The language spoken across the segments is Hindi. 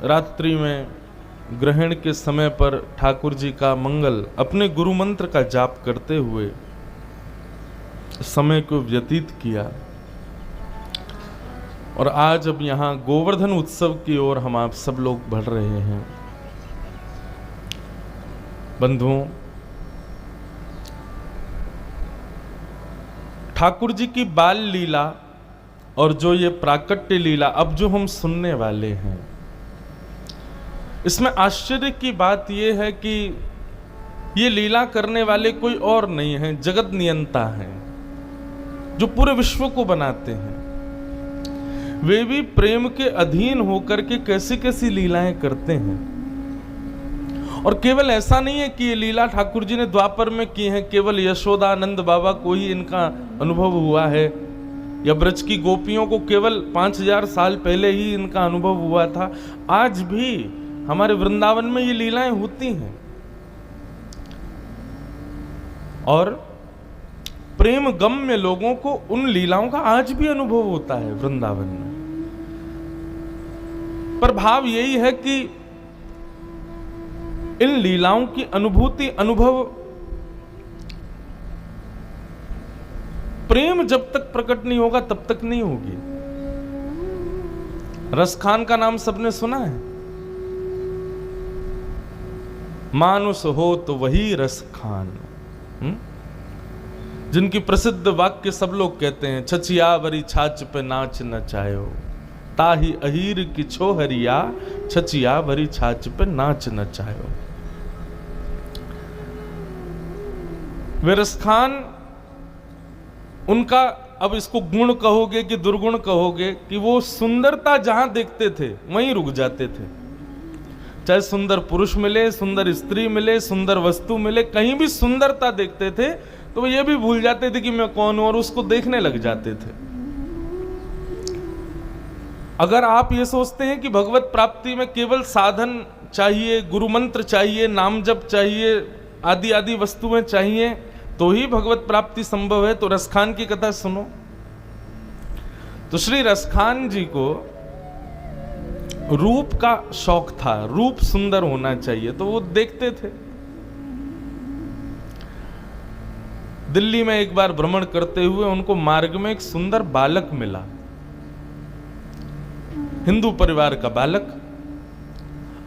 रात्रि में ग्रहण के समय पर ठाकुर जी का मंगल अपने गुरु मंत्र का जाप करते हुए समय को व्यतीत किया। और आज अब यहाँ गोवर्धन उत्सव की ओर हम आप सब लोग बढ़ रहे हैं। बंधुओं, ठाकुर जी की बाल लीला और जो ये प्राकट्य लीला अब जो हम सुनने वाले हैं, इसमें आश्चर्य की बात यह है कि ये लीला करने वाले कोई और नहीं है, जगत नियंता हैं जो पूरे विश्व को बनाते हैं। वे भी प्रेम के अधीन होकर के कैसी कैसी लीलाएं करते हैं। और केवल ऐसा नहीं है कि ये लीला ठाकुर जी ने द्वापर में की है, केवल यशोदानंद बाबा को ही इनका अनुभव हुआ है, या ब्रज की गोपियों को केवल 5000 साल पहले ही इनका अनुभव हुआ था। आज भी हमारे वृंदावन में ये लीलाएं होती हैं और प्रेम गम्य लोगों को उन लीलाओं का आज भी अनुभव होता है वृंदावन में। पर भाव यही है कि इन लीलाओं की अनुभूति, अनुभव, प्रेम जब तक प्रकट नहीं होगा तब तक नहीं होगी। रसखान का नाम सबने सुना है। मानुष हो तो वही रसखान, जिनकी प्रसिद्ध वाक्य सब लोग कहते हैं, छछियावरी छाछ पे नाच नचायो, ताही अहीर की छोहरिया, छछियावरी छाछ पे नाच नचायो। वे रसखान, उनका अब इसको गुण कहोगे कि दुर्गुण कहोगे, कि वो सुंदरता जहां देखते थे वहीं रुक जाते थे। चाहे सुंदर पुरुष मिले, सुंदर स्त्री मिले, सुंदर वस्तु मिले, कहीं भी सुंदरता देखते थे तो वो ये भी भूल जाते थे कि मैं कौन हूं और उसको देखने लग जाते थे। अगर आप ये सोचते हैं कि भगवत प्राप्ति में केवल साधन चाहिए, गुरु मंत्र चाहिए, नाम जप चाहिए, आदि आदि वस्तुएं चाहिए तो ही भगवत प्राप्ति संभव है, तो रसखान की कथा सुनो। तो श्री रसखान जी को रूप का शौक था, रूप सुंदर होना चाहिए, तो वो देखते थे। दिल्ली में एक बार भ्रमण करते हुए उनको मार्ग में एक सुंदर बालक मिला, हिंदू परिवार का बालक।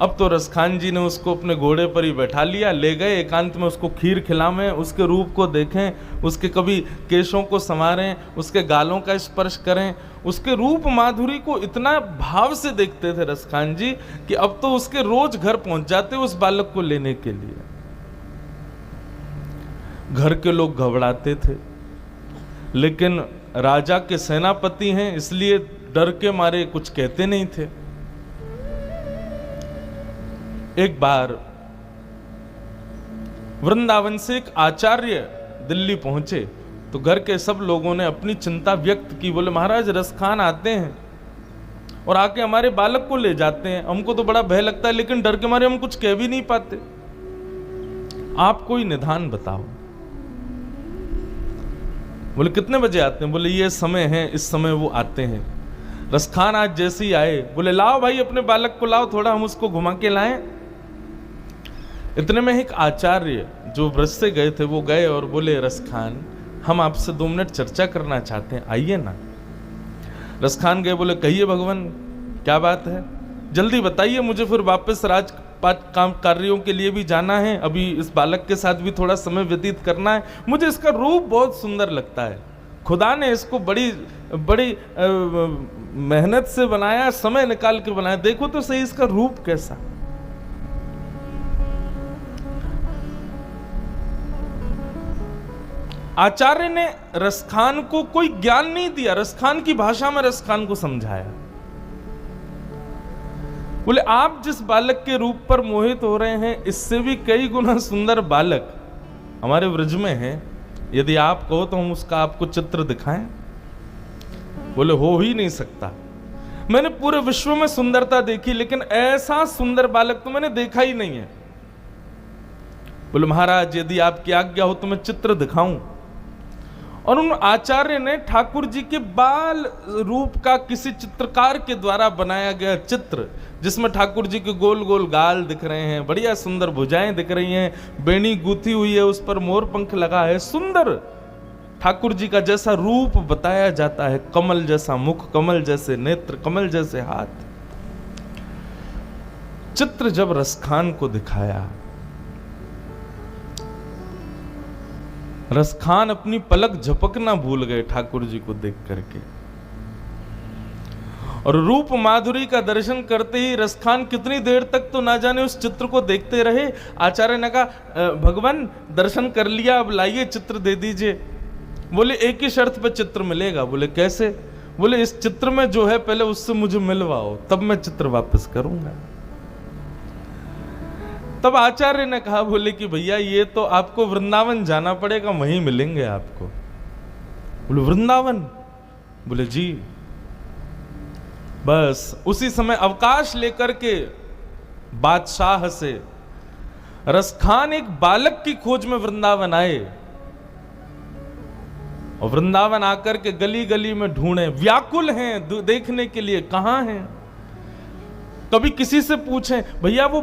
अब तो रसखान जी ने उसको अपने घोड़े पर ही बैठा लिया, ले गए, एकांत में उसको खीर खिलावें, उसके रूप को देखें, उसके कभी केशों को संवारें, उसके गालों का स्पर्श करें, उसके रूप माधुरी को इतना भाव से देखते थे रसखान जी कि अब तो उसके रोज घर पहुंच जाते उस बालक को लेने के लिए। घर के लोग घबराते थे, लेकिन राजा के सेनापति हैं इसलिए डर के मारे कुछ कहते नहीं थे। एक बार वृंदावन से एक आचार्य दिल्ली पहुंचे तो घर के सब लोगों ने अपनी चिंता व्यक्त की। बोले महाराज रसखान आते हैं और आके हमारे बालक को ले जाते हैं, हमको तो बड़ा भय लगता है, लेकिन डर के मारे हम कुछ कह भी नहीं पाते, आप कोई निदान बताओ। बोले कितने बजे आते हैं? बोले ये समय है, इस समय वो आते हैं। रसखान आज जैसे ही आए, बोले लाओ भाई अपने बालक को लाओ, थोड़ा हम उसको घुमा के लाएं। इतने में एक आचार्य जो ब्रज से गए थे वो गए और बोले रसखान हम आपसे 2 मिनट चर्चा करना चाहते हैं, आइए ना। रसखान गए, बोले कहिए भगवान क्या बात है, जल्दी बताइए, मुझे फिर वापस काम कार्यों के लिए भी जाना है, अभी इस बालक के साथ भी थोड़ा समय व्यतीत करना है, मुझे इसका रूप बहुत सुंदर लगता है, खुदा ने इसको बड़ी बड़ी मेहनत से बनाया, समय निकाल के बनाया, देखो तो सही इसका रूप कैसा। आचार्य ने रसखान को कोई ज्ञान नहीं दिया, रसखान की भाषा में रसखान को समझाया। बोले आप जिस बालक के रूप पर मोहित हो रहे हैं, इससे भी कई गुना सुंदर बालक हमारे व्रज में है, यदि आप कहो तो हम उसका आपको चित्र दिखाएं। बोले हो ही नहीं सकता, मैंने पूरे विश्व में सुंदरता देखी लेकिन ऐसा सुंदर बालक तो मैंने देखा ही नहीं है। बोले महाराज यदि आपकी आज्ञा हो तो मैं चित्र दिखाऊं। और उन आचार्य ने ठाकुर जी के बाल रूप का किसी चित्रकार के द्वारा बनाया गया चित्र, जिसमें ठाकुर जी के गोल गोल गाल दिख रहे हैं, बढ़िया सुंदर भुजाएं दिख रही हैं, बेणी गूंथी हुई है, उस पर मोर पंख लगा है, सुंदर ठाकुर जी का जैसा रूप बताया जाता है, कमल जैसा मुख, कमल जैसे नेत्र, कमल जैसे हाथ। चित्र जब रसखान को दिखाया, रसखान अपनी पलक झपकना भूल गए ठाकुर जी को देख करके, और रूप माधुरी का दर्शन करते ही रसखान कितनी देर तक तो ना जाने उस चित्र को देखते रहे। आचार्य ने कहा, भगवान दर्शन कर लिया, अब लाइए चित्र दे दीजिए। बोले एक ही शर्त पे चित्र मिलेगा। बोले कैसे? बोले इस चित्र में जो है पहले उससे मुझे मिलवाओ, तब मैं चित्र वापस करूंगा। तब आचार्य ने कहा, बोले कि भैया ये तो आपको वृंदावन जाना पड़ेगा, वहीं मिलेंगे आपको। बोले वृंदावन? बोले जी। बस उसी समय अवकाश लेकर के बादशाह से रसखान एक बालक की खोज में वृंदावन आए, और वृंदावन आकर के गली गली में ढूंढे, व्याकुल हैं देखने के लिए कहां हैं। कभी किसी से पूछें, भैया वो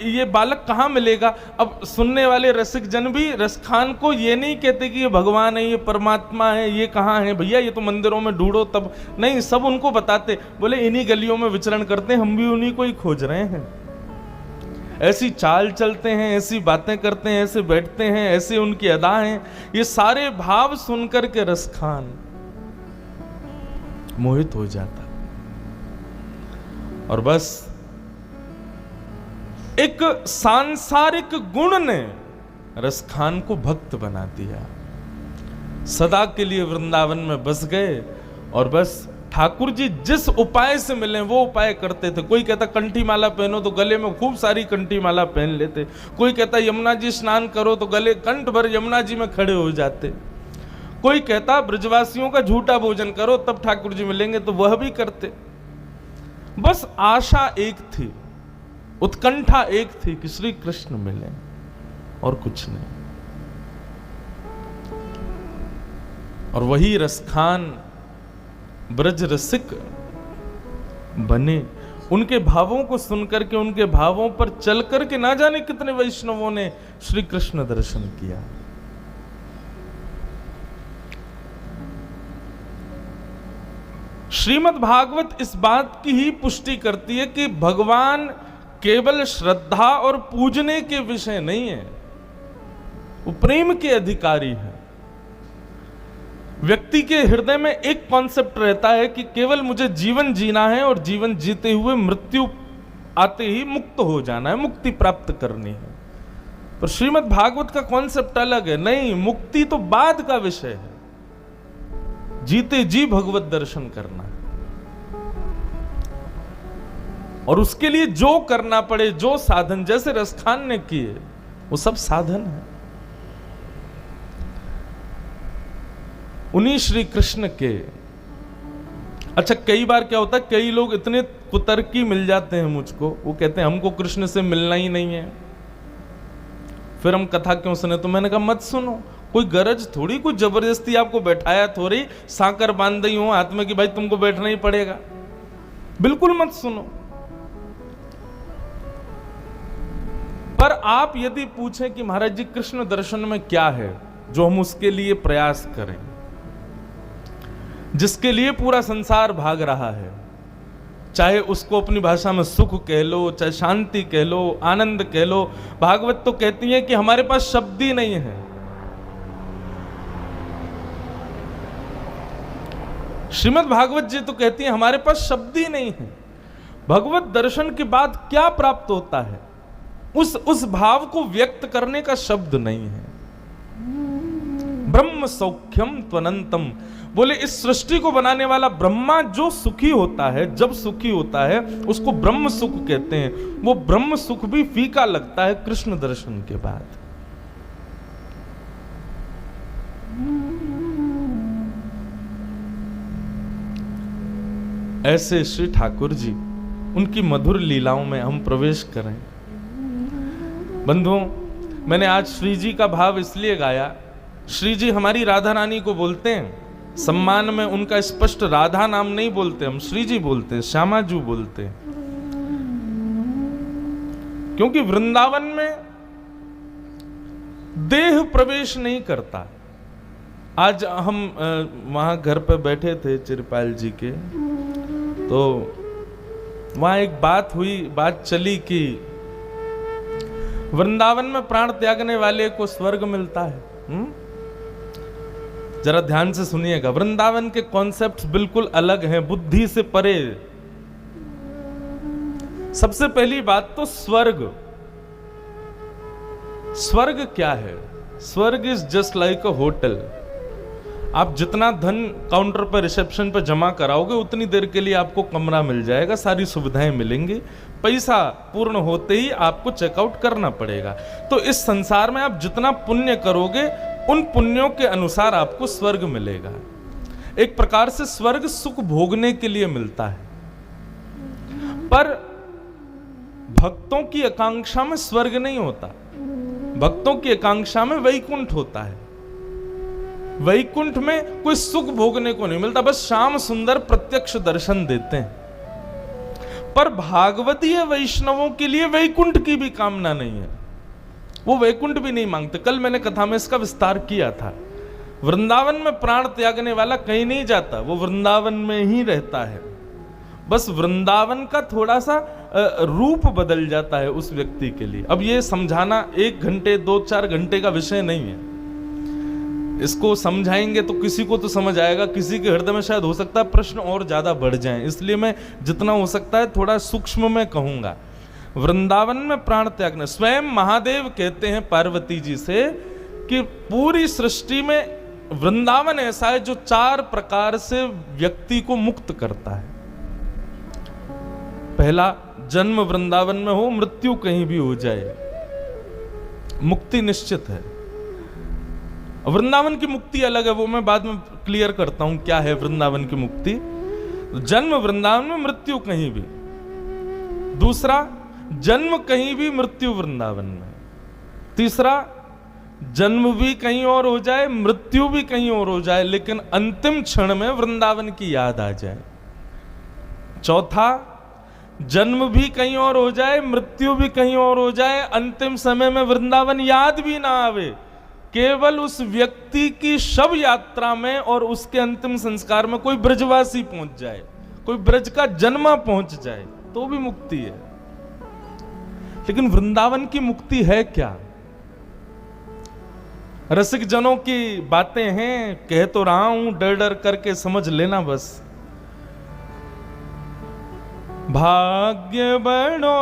ये बालक कहां मिलेगा। अब सुनने वाले रसिक जन भी रसखान को ये नहीं कहते कि ये भगवान है, ये परमात्मा है, ये कहां है भैया, ये तो मंदिरों में ढूंढो तब नहीं, सब उनको बताते। बोले इन्हीं गलियों में विचरण करते हैं, हम भी उन्हीं को ही खोज रहे हैं। ऐसी चाल चलते हैं, ऐसी बातें करते हैं, ऐसे बैठते हैं, ऐसे उनकी अदा हैं। ये सारे भाव सुनकर के रसखान मोहित हो जाता, और बस एक सांसारिक गुण ने रसखान को भक्त बना दिया। सदा के लिए वृंदावन में बस गए, और बस ठाकुर जी जिस उपाय से मिले वो उपाय करते थे। कोई कहता कंठी माला पहनो तो गले में खूब सारी कंठी माला पहन लेते, कोई कहता यमुना जी स्नान करो तो गले कंठ भर यमुना जी में खड़े हो जाते, कोई कहता ब्रजवासियों का झूठा भोजन करो तब ठाकुर जी मिलेंगे, तो वह भी करते। बस आशा एक थी, उत्कंठा एक थी कि श्री कृष्ण मिले, और कुछ नहीं। और वही रसखान ब्रज रसिक बने। उनके भावों को सुनकर के, उनके भावों पर चल कर के ना जाने कितने वैष्णवों ने श्री कृष्ण दर्शन किया। श्रीमद् भागवत इस बात की ही पुष्टि करती है कि भगवान केवल श्रद्धा और पूजने के विषय नहीं है, वो प्रेम के अधिकारी है। व्यक्ति के हृदय में एक कॉन्सेप्ट रहता है कि केवल मुझे जीवन जीना है, और जीवन जीते हुए मृत्यु आते ही मुक्त हो जाना है, मुक्ति प्राप्त करनी है। पर श्रीमद् भागवत का कॉन्सेप्ट अलग है। नहीं, मुक्ति तो बाद का विषय है, जीते जी भगवत दर्शन करना है, और उसके लिए जो करना पड़े, जो साधन जैसे रसखान ने किए, वो सब साधन है। उन्हीं श्री कृष्ण के। अच्छा, कई बार क्या होता है, कई लोग इतने कुतर्की मिल जाते हैं मुझको, वो कहते हैं हमको कृष्ण से मिलना ही नहीं है, फिर हम कथा क्यों सुने। तो मैंने कहा मत सुनो, कोई गरज थोड़ी, कोई जबरदस्ती आपको बैठाया थोड़ी, सांकर बांध दी हो हाथ में कि भाई तुमको बैठना ही पड़ेगा, बिल्कुल मत सुनो। पर आप यदि पूछें कि महाराज जी कृष्ण दर्शन में क्या है जो हम उसके लिए प्रयास करें, जिसके लिए पूरा संसार भाग रहा है, चाहे उसको अपनी भाषा में सुख कह लो, चाहे शांति कह लो, आनंद कह लो। भागवत तो कहती है कि हमारे पास शब्द ही नहीं है। श्रीमद् भागवत जी तो कहती है हमारे पास शब्द ही नहीं है। भगवत दर्शन के बाद क्या प्राप्त होता है, उस भाव को व्यक्त करने का शब्द नहीं है। ब्रह्म सौख्यम त्वनंतम, बोले इस सृष्टि को बनाने वाला ब्रह्मा जो सुखी होता है, जब सुखी होता है उसको ब्रह्म सुख कहते हैं। वो ब्रह्म सुख भी फीका लगता है कृष्ण दर्शन के बाद। ऐसे श्री ठाकुर जी, उनकी मधुर लीलाओं में हम प्रवेश करें। बंधुओं, मैंने आज श्री जी का भाव इसलिए गाया श्री जी हमारी राधा रानी को बोलते हैं, सम्मान में उनका स्पष्ट राधा नाम नहीं बोलते, हम श्री जी बोलते हैं, श्यामा जू बोलते हैं, क्योंकि वृंदावन में देह प्रवेश नहीं करता। आज हम वहां घर पे बैठे थे चिरपाल जी के, तो वहां एक बात चली कि वृंदावन में प्राण त्यागने वाले को स्वर्ग मिलता है। जरा ध्यान से सुनिएगा, वृंदावन के कॉन्सेप्ट्स बिल्कुल अलग हैं, बुद्धि से परे। सबसे पहली बात तो स्वर्ग क्या है? स्वर्ग is just like a hotel. आप जितना धन काउंटर पर रिसेप्शन पर जमा कराओगे उतनी देर के लिए आपको कमरा मिल जाएगा, सारी सुविधाएं मिलेंगी, पैसा पूर्ण होते ही आपको चेकआउट करना पड़ेगा। तो इस संसार में आप जितना पुण्य करोगे उन पुण्यों के अनुसार आपको स्वर्ग मिलेगा। एक प्रकार से स्वर्ग सुख भोगने के लिए मिलता है, पर भक्तों की आकांक्षा में स्वर्ग नहीं होता, भक्तों की आकांक्षा में वैकुंठ होता है। वैकुंठ में कोई सुख भोगने को नहीं मिलता, बस श्याम सुंदर प्रत्यक्ष दर्शन देते हैं। पर भागवतीय वैष्णवों के लिए वैकुंठ की भी कामना नहीं है, वो वैकुंठ भी नहीं मांगते। कल मैंने कथा में इसका विस्तार किया था। वृंदावन में प्राण त्यागने वाला कहीं नहीं जाता, वो वृंदावन में ही रहता है। बस वृंदावन का थोड़ा सा रूप बदल जाता है उस व्यक्ति के लिए। अब ये समझाना 1 घंटे 2-4 घंटे का विषय नहीं है, इसको समझाएंगे तो किसी को तो समझ आएगा, किसी के हृदय में शायद हो सकता है प्रश्न और ज्यादा बढ़ जाएं, इसलिए मैं जितना हो सकता है थोड़ा सूक्ष्म में कहूंगा। वृंदावन में प्राण त्यागना, स्वयं महादेव कहते हैं पार्वती जी से कि पूरी सृष्टि में वृंदावन ऐसा है जो 4 प्रकार से व्यक्ति को मुक्त करता है। पहला, जन्म वृंदावन में हो, मृत्यु कहीं भी हो जाए, मुक्ति निश्चित है। वृंदावन की मुक्ति अलग है, वो मैं बाद में क्लियर करता हूं क्या है वृंदावन की मुक्ति। जन्म वृंदावन में, मृत्यु कहीं भी। दूसरा, जन्म कहीं भी, मृत्यु वृंदावन में। तीसरा, जन्म भी कहीं और हो जाए, मृत्यु भी कहीं और हो जाए, लेकिन अंतिम क्षण में वृंदावन की याद आ जाए। चौथा, जन्म भी कहीं और हो जाए, मृत्यु भी कहीं और हो जाए, अंतिम समय में वृंदावन याद भी ना आवे, केवल उस व्यक्ति की शव यात्रा में और उसके अंतिम संस्कार में कोई ब्रजवासी पहुंच जाए, कोई ब्रज का जन्मा पहुंच जाए, तो भी मुक्ति है। लेकिन वृंदावन की मुक्ति है क्या? रसिक जनों की बातें हैं, कह तो रहा हूं, डर डर करके समझ लेना बस। भाग्य बड़ो,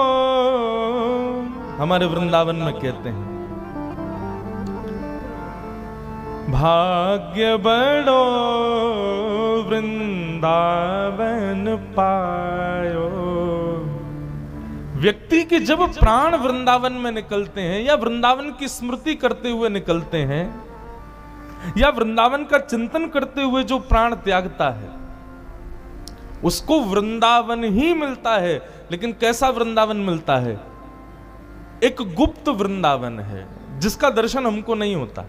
हमारे वृंदावन में कहते हैं, भाग्य बड़ो वृंदावन पायो। व्यक्ति के जब प्राण वृंदावन में निकलते हैं, या वृंदावन की स्मृति करते हुए निकलते हैं, या वृंदावन का चिंतन करते हुए जो प्राण त्यागता है, उसको वृंदावन ही मिलता है। लेकिन कैसा वृंदावन मिलता है? एक गुप्त वृंदावन है जिसका दर्शन हमको नहीं होता।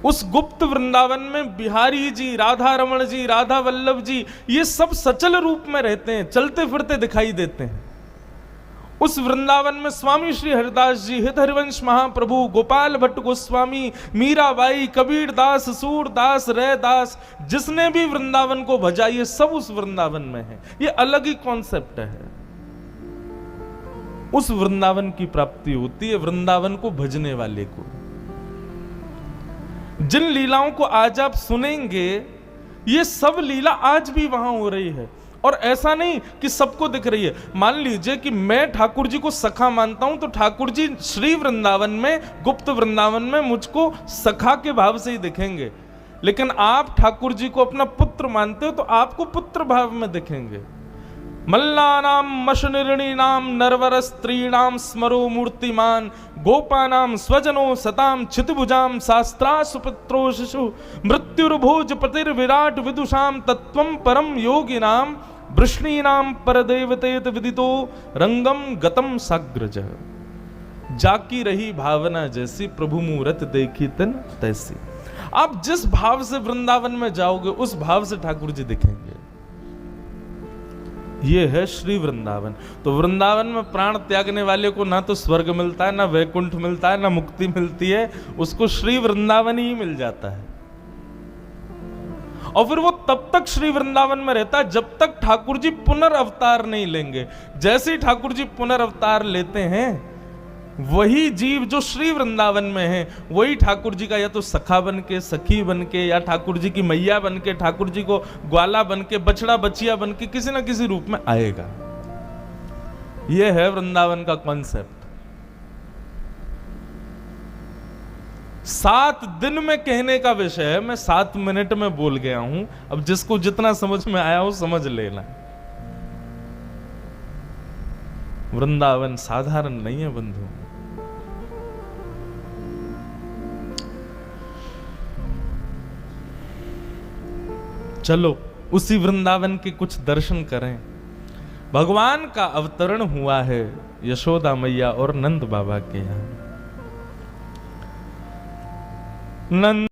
उस गुप्त वृंदावन में बिहारी जी, राधा रमण जी, राधा वल्लभ जी, ये सब सचल रूप में रहते हैं, चलते फिरते दिखाई देते हैं। उस वृंदावन में स्वामी श्री हरिदास जी, हित हरिवंश महाप्रभु, गोपाल भट्ट गोस्वामी, मीराबाई, कबीर दास, सूरदास, रैदास, जिसने भी वृंदावन को भजा, ये सब उस वृंदावन में है। ये अलग ही कॉन्सेप्ट है। उस वृंदावन की प्राप्ति होती है वृंदावन को भजने वाले को। जिन लीलाओं को आज आप सुनेंगे, ये सब लीला आज भी वहां हो रही है। और ऐसा नहीं कि सबको दिख रही है। मान लीजिए कि मैं ठाकुर जी को सखा मानता हूं, तो ठाकुर जी श्री वृंदावन में, गुप्त वृंदावन में मुझको सखा के भाव से ही दिखेंगे। लेकिन आप ठाकुर जी को अपना पुत्र मानते हो, तो आपको पुत्र भाव में दिखेंगे। मल्लानाम मशनिर्णीनाम नरवर स्त्रीणाम स्मरो मूर्तिमान, गोपानाम स्वजनो सताम क्षितिभुजाम शास्त्रा सुपुत्रो शिशु, मृत्युर्भोज पतिर्विराट विदुषाम तत्वम परम योगिनाम, वृष्णीनाम परदेवतेत विदितो रंगम गतम साग्रज। जाकी रही भावना जैसी, प्रभु मूरत देखी तन तैसी। आप जिस भाव से वृंदावन में जाओगे उस भाव से ठाकुर जी दिखेंगे। ये है श्री वृंदावन। तो वृंदावन में प्राण त्यागने वाले को ना तो स्वर्ग मिलता है, ना वैकुंठ मिलता है, ना मुक्ति मिलती है, उसको श्री वृंदावन ही मिल जाता है। और फिर वो तब तक श्री वृंदावन में रहता है जब तक ठाकुर जी पुनर्अवतार नहीं लेंगे। जैसे ही ठाकुर जी पुनर्अवतार लेते हैं, वही जीव जो श्री वृंदावन में है वही ठाकुर जी का या तो सखा बन के, सखी बन के, या ठाकुर जी की मैया बन के, ठाकुर जी को ग्वाला बन के, बछड़ा बचिया बन के किसी ना किसी रूप में आएगा। यह है वृंदावन का कॉन्सेप्ट। 7 दिन में कहने का विषय है, मैं 7 मिनट में बोल गया हूं। अब जिसको जितना समझ में आया हो समझ लेना। वृंदावन साधारण नहीं है बंधु। चलो उसी वृंदावन के कुछ दर्शन करें। भगवान का अवतरण हुआ है यशोदा मैया और नंद बाबा के यहां। नंद